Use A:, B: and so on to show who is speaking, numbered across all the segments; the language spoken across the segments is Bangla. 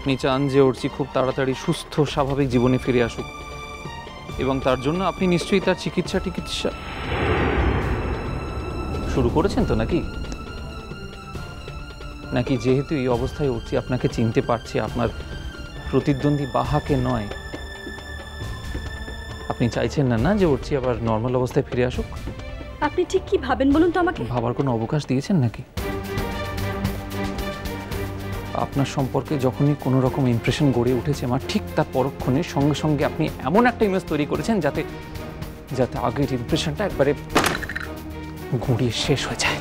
A: আপনি চান যে অর্চি খুব তাড়াতাড়ি সুস্থ স্বাভাবিক জীবনে ফিরে আসুক, এবং তার জন্য আপনি নিশ্চয়ই তার চিকিৎসা শুরু করেছেন তো, নাকি নাকি যেহেতু এই অবস্থায় অর্চি আপনাকে চিনতে পারছে, আপনার প্রতিদ্বন্দ্বী বাহাকে নয়, আপনি চাইছেন না যে অর্চি আবার নর্মাল অবস্থায় ফিরে আসুক?
B: আপনি ঠিক কি ভাবেন বলুন তো আমাকে?
A: ভাবার কোনো অবকাশ দিয়েছেন নাকি? আপনার সম্পর্কে যখনই কোনো রকম ইমপ্রেশন গড়ে উঠেছে আমার, ঠিক তার পরক্ষণে সঙ্গে সঙ্গে আপনি এমন একটা ইমেজ তৈরি করেছেন যাতে যাতে আগের ইমপ্রেশনটা একবারে গুঁড়িয়ে শেষ হয়ে যায়।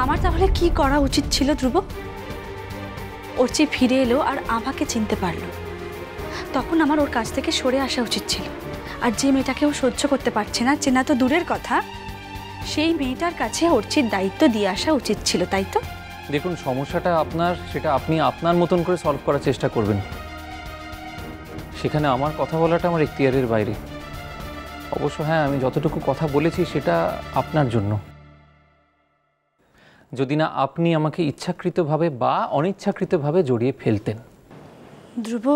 B: আমার তাহলে কি করা উচিত ছিল ধ্রুব? অর্চি ফিরে এলো আর আমাকে চিনতে পারলো, তখন আমার ওর কাছ থেকে সরে আসা উচিত ছিল। আর যে মেয়েটাকে ও সহ্য করতে পারছে না, চেনা তো দূরের কথা, সেই মেয়েটার কাছে অর্চির দায়িত্ব দিয়ে আসা উচিত ছিল, তাই তো?
A: দেখুন, সমস্যাটা আপনার, সেটা আপনি আপনার মতন করে সলভ করার চেষ্টা করবেন। সেখানে আমার কথা বলাটা আমার এখতিয়ারের বাইরে। অবশ্য হ্যাঁ, আমি যতটুকু কথা বলেছি সেটা আপনার জন্য। যদি না আপনি আমাকে ইচ্ছাকৃতভাবে বা অনিচ্ছাকৃতভাবে জড়িয়ে ফেলতেন।
B: ধ্রুব,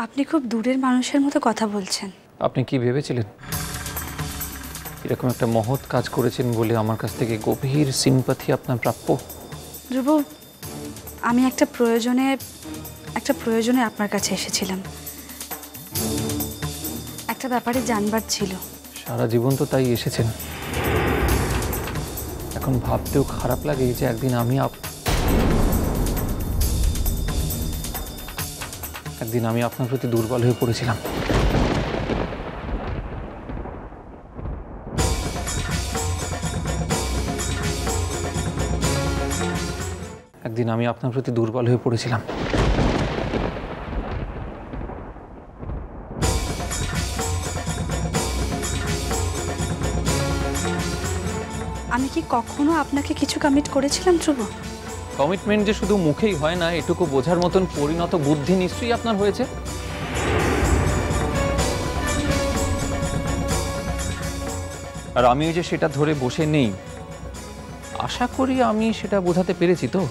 B: আপনি খুব দূরের মানুষের মতো কথা বলছেন।
A: আপনি কি ভেবেছিলেন এরকম একটা মহৎ কাজ করেছেন বলে আমার কাছ থেকে গভীর সিম্প্যাথি আপনার প্রাপ্য?
B: ধ্রুব, আমি একটা প্রয়োজনে আপনার কাছে এসেছিলাম। একটা ব্যাপারে জানবার ছিল।
A: সারা জীবন তো তাই এসেছেন। এখন ভাবতেও খারাপ লাগে যে একদিন আমি আপনার প্রতি দুর্বল হয়ে পড়েছিলাম। একদিন আমি আপনার প্রতি দুর্বল হয়ে পড়েছিলাম।
B: আমি কি কখনো আপনাকে কিছু কমিট করেছিলাম ধ্রুব?
A: কমিটমেন্ট যে শুধু মুখেই হয় না, এটুকু বোঝার মতন পরিণত বুদ্ধি নিশ্চয়ই আপনার হয়েছে। আর আমি যে সেটা ধরে বসে নেই, আশা করি আমি সেটা বোঝাতে পেরেছি তো।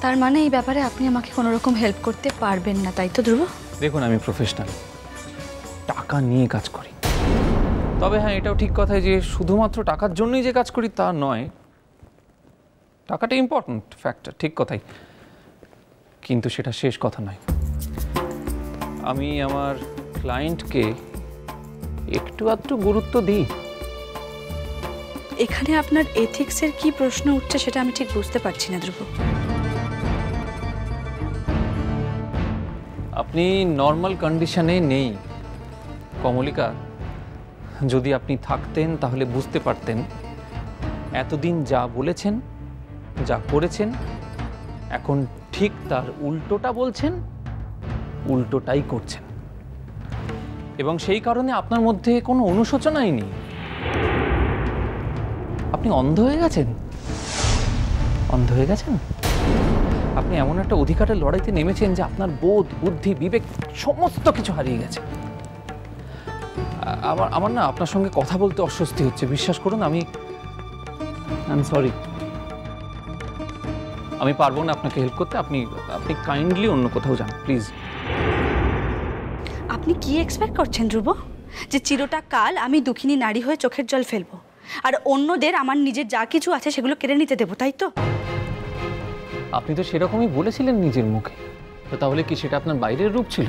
B: তার মানে এই ব্যাপারে আপনি আমাকে কোনো রকম হেল্প করতে পারবেন না, তাই তো ধ্রুব?
A: দেখুন, আমি প্রফেশনাল, টাকা নিয়ে কাজ করি। তবে হ্যাঁ, এটাও ঠিক কথা যে শুধুমাত্র টাকার জন্যই যে কাজ করি তা নয়। টাকাটা ইম্পর্ট্যান্ট ফ্যাক্টর, ঠিক কথাই, কিন্তু সেটা শেষ কথা নয়। আমি আমার ক্লায়েন্টকে একটু আধটু গুরুত্ব দিই।
B: এখানে আপনার এথিক্সের কি প্রশ্ন উঠছে সেটা আমি ঠিক বুঝতে পারছি না ধ্রুব।
A: আপনি নর্মাল কন্ডিশনে নেই কমলিকা। যদি আপনি থাকতেন তাহলে বুঝতে পারতেন এতদিন যা বলেছেন, যা করেছেন, এখন ঠিক তার উল্টোটা বলছেন, উল্টোটাই করছেন, এবং সেই কারণে আপনার মধ্যে কোনো অনুশোচনাই নেই। আপনি অন্ধ হয়ে গেছেন। অন্ধ হয়ে গেছেন। আপনি এমন একটা অধিকারের লড়াইতে নেমেছেন যে আপনার বোধ, বুদ্ধি, বিবেক সমস্ত কিছু হারিয়ে গেছে। আমার না আপনার সঙ্গে কথা বলতে অস্বস্তি হচ্ছে, বিশ্বাস করুন। আই এম সরি, আমি পারবো না আপনাকে হেল্প করতে। আপনি কাইন্ডলি অন্য কোথাও যান প্লিজ।
B: আপনি কি এক্সপেক্ট করছেন ধ্রুব? যে চিরটা কাল আমি দুঃখিনী নারী হয়ে চোখের জল ফেলবো আর অন্যদের আমার নিজের যা কিছু আছে সেগুলো কেড়ে নিতে দেবো, তাই তো?
A: আপনি তো সেরকমই বলেছিলেন নিজের মুখে। তো তাহলে কি সেটা আপনার বাইরের রূপ ছিল?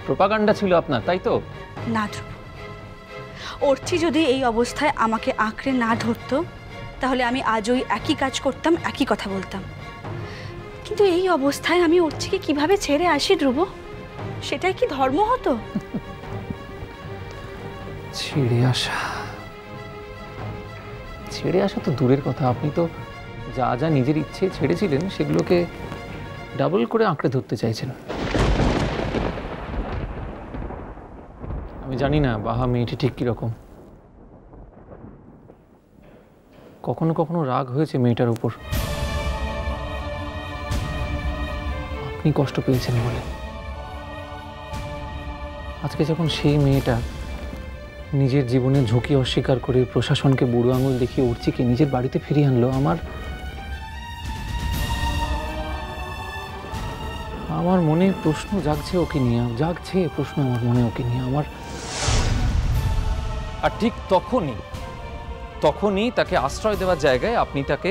A: প্রোপাগান্ডা ছিল আপনার, তাই তো?
B: না ধ্রুব, অর্চি যদি এই অবস্থায় আমাকে আঁকড়ে না ধরতো তাহলে আমি আজ ওই একই কাজ করতাম, একই কথা বলতাম। কিন্তু এই অবস্থায় আমি অর্চিকে কিভাবে ছেড়ে আসি ধ্রুব? সেটাই কি ধর্ম হতো?
A: ছেড়ে আসা তো দূরের কথা, আপনি তো যা যা নিজের ইচ্ছে ছেড়েছিলেন সেগুলোকে ডাবল করে আঁকড়ে ধরতে চাইছেন। আমি জানি না বাহা মেয়েটি ঠিক কিরকম। কখনো কখনো রাগ হয়েছে মেয়েটার উপর, আপনি কষ্ট পেয়েছেন বলে। আজকে যখন সেই মেয়েটা নিজের জীবনে ঝুঁকি অস্বীকার করে প্রশাসনকে বুড়ো আঙুল দেখিয়ে অর্চিকে নিজের বাড়িতে ফিরিয়ে আনলো, আমার মনে প্রশ্ন জাগছে ওকে নিয়ে, জাগছে প্রশ্ন আমার মনে ওকে নিয়ে আমার। আর ঠিক তখনই তাকে আশ্রয় দেওয়ার জায়গায় আপনি তাকে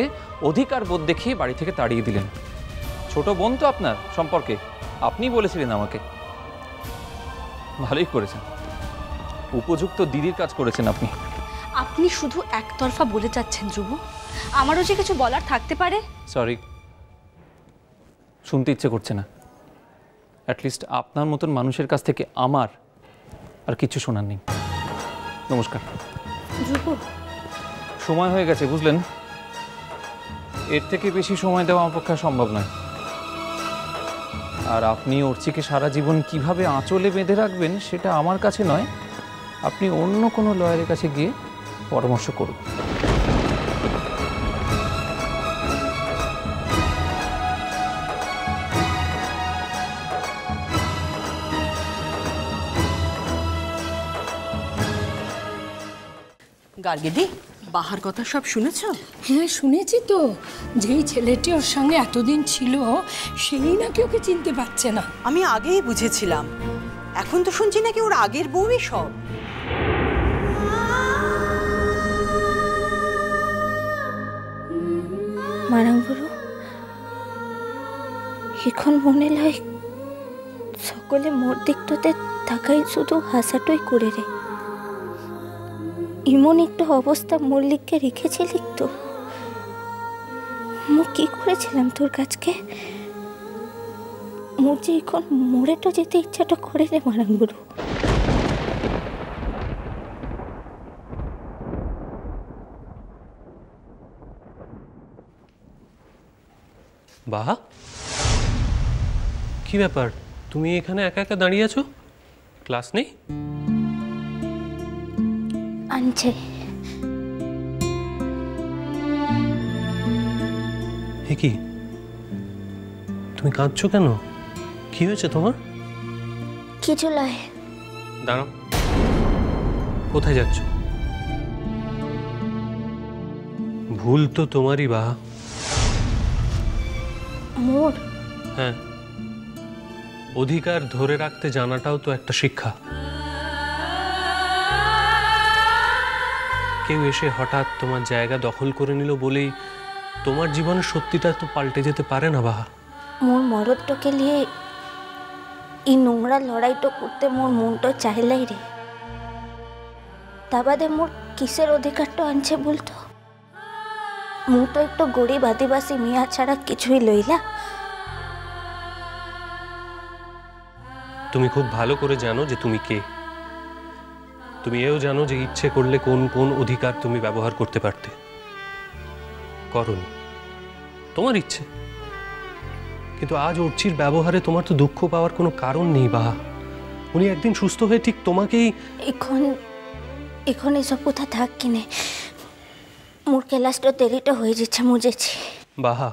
A: অধিকার বোধ দেখিয়ে বাড়ি থেকে তাড়িয়ে দিলেন। ছোট বোন তো আপনার সম্পর্কে, আপনি বলেছিলেন আমাকে। ভালোই করেছেন, উপযুক্ত দিদির কাজ করেছেন আপনি।
B: আপনি শুধু একতরফা বলে যাচ্ছেন ধ্রুব, আমারও যে কিছু বলার থাকতে পারে।
A: সরি, শুনতে ইচ্ছে করছে না। অ্যাটলিস্ট আপনার মতন মানুষের কাছ থেকে আমার আর কিছু শোনার নেই। নমস্কার।
B: ধ্রুব,
A: সময় হয়ে গেছে বুঝলেন, এর থেকে বেশি সময় দেওয়া আমার পক্ষে সম্ভব নয়। আর আপনি অর্চিকে সারা জীবন কিভাবে আঁচলে বেঁধে রাখবেন সেটা আমার কাছে নয়, আপনি অন্য কোনো লয়ারের কাছে গিয়ে পরামর্শ করুন।
C: গার্গিদি, বাহার কথা সব শুনেছ?
D: হ্যাঁ শুনেছি তো, যেই ছেলেটি ওর সঙ্গে এতদিন ছিল সেই নাকি ওকে চিনতে পারছে না।
C: আমি আগেই বুঝেছিলাম, এখন তো শুনছি নাকি ওর আগের বউই সব।
E: মারাঙ্গুরু, এখন মনে হয় সকলে মোর দিকটাতে তাকাই শুধু হাসাটই করে রে। এমন একটু অবস্থা মল্লিককে রেখেছিলি তো, মু কি করেছিলাম তোর কাছকে? মোর যে এখন মোড়েটা যেতে ইচ্ছাটা করে রে মারাঙ্গুরু।
F: বাহা, কি ব্যাপার, তুমি এখানে একা একা দাঁড়িয়ে আছো? ক্লাস নেই?
E: আনছে।
F: হে কি, তুমি কাঁদছো কেন? কি হয়েছে তোমার?
E: কিছু লয়।
F: দাঁড়াও, কোথায় যাচ্ছ? ভুল তো তোমারই বাহা।
E: মোর?
F: হ্যাঁ, অধিকার ধরে রাখতে জানাটাও তো একটা শিক্ষা। কেউ এসে হঠাৎ তোমার জায়গা দখল করে নিল বলেই তোমার জীবনের সত্যিটা তো পাল্টে যেতে পারে না বাহা।
E: মোর মরদটাকে নিয়ে এই নোংরা লড়াইটা করতে মোর মনটা চাইলাই রে। তা বাদে মোর কিসের অধিকারটা আনছে বলতো? মু তো একটু গরিব আদিবাসী মিয়া ছাড়া কিছুই লইলা।
F: তুমি খুব ভালো করে জানো যে তুমি কে। তুমি এও জানো যে ইচ্ছে করলে কোন কোন অধিকার তুমি ব্যবহার করতে পারতে, করনি, তোমার ইচ্ছে। কিন্তু আজ অর্চির ব্যবহারে তোমার তো দুঃখ পাওয়ার কোনো কারণ নেই বাহা। উনি একদিন সুস্থ হয়ে ঠিক তোমাকেই।
E: এখন এসব কথা থাক কিনে, মোর ক্লাসটা দেরিটা হয়ে যাচ্ছে, মুজেছি।
F: বাহা,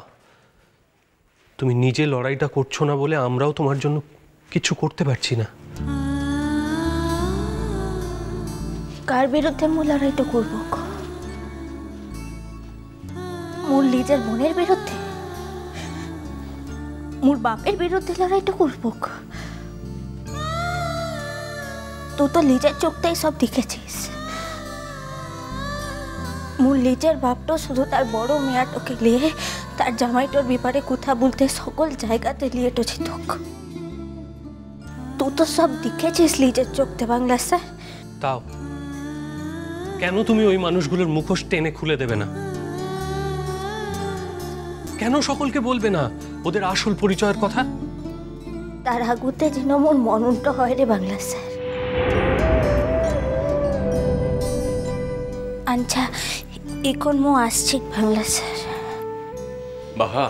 F: তুমি নিজে লড়াইটা করছো না বলে আমরাও তোমার জন্য কিছু করতে পারছি না।
E: কার বিরুদ্ধে মু লড়াইটা করব? মোর নিজের বোনের বিরুদ্ধে, মোর বাপের বিরুদ্ধে লড়াইটা করব? তুই তো নিজের চোখটাই সব দেখেছিস। মোর নিজের বাপটা শুধু তার বড় মেয়াটাকে নিয়ে তার জামাইটার ব্যাপারে কথা বলতে সকল জায়গাতে নিয়ে এসেছি তোক। তুই তো সব দেখেছিস নিজের চোখতে বাংলা স্যার।
F: তাও কেন তুমি ওই মানুষগুলোর মুখোশ টেনে খুলে দেবে না? কেন সকলকে বলবে না ওদের আসল পরিচয়ের কথা?
E: তার আগুতে যেন মোর মননটা হয় রে বাংলা স্যার। আচ্ছা, এখন মো আসছি বাংলা স্যার।
F: বাহা,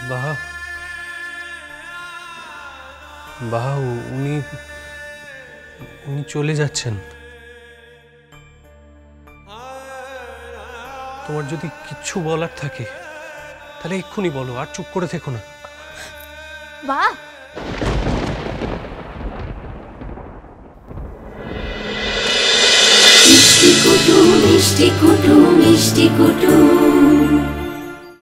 F: বাহা বাহা উনি উনি চলে যাচ্ছেন। তোমার যদি কিচ্ছু বলার থাকে তাহলে এক্ষুনি বলো, আর চুপ করে থেকো না।
E: বাহ,
G: মিষ্টি কুটু মিষ্টি কুটু মিষ্টি কুটু।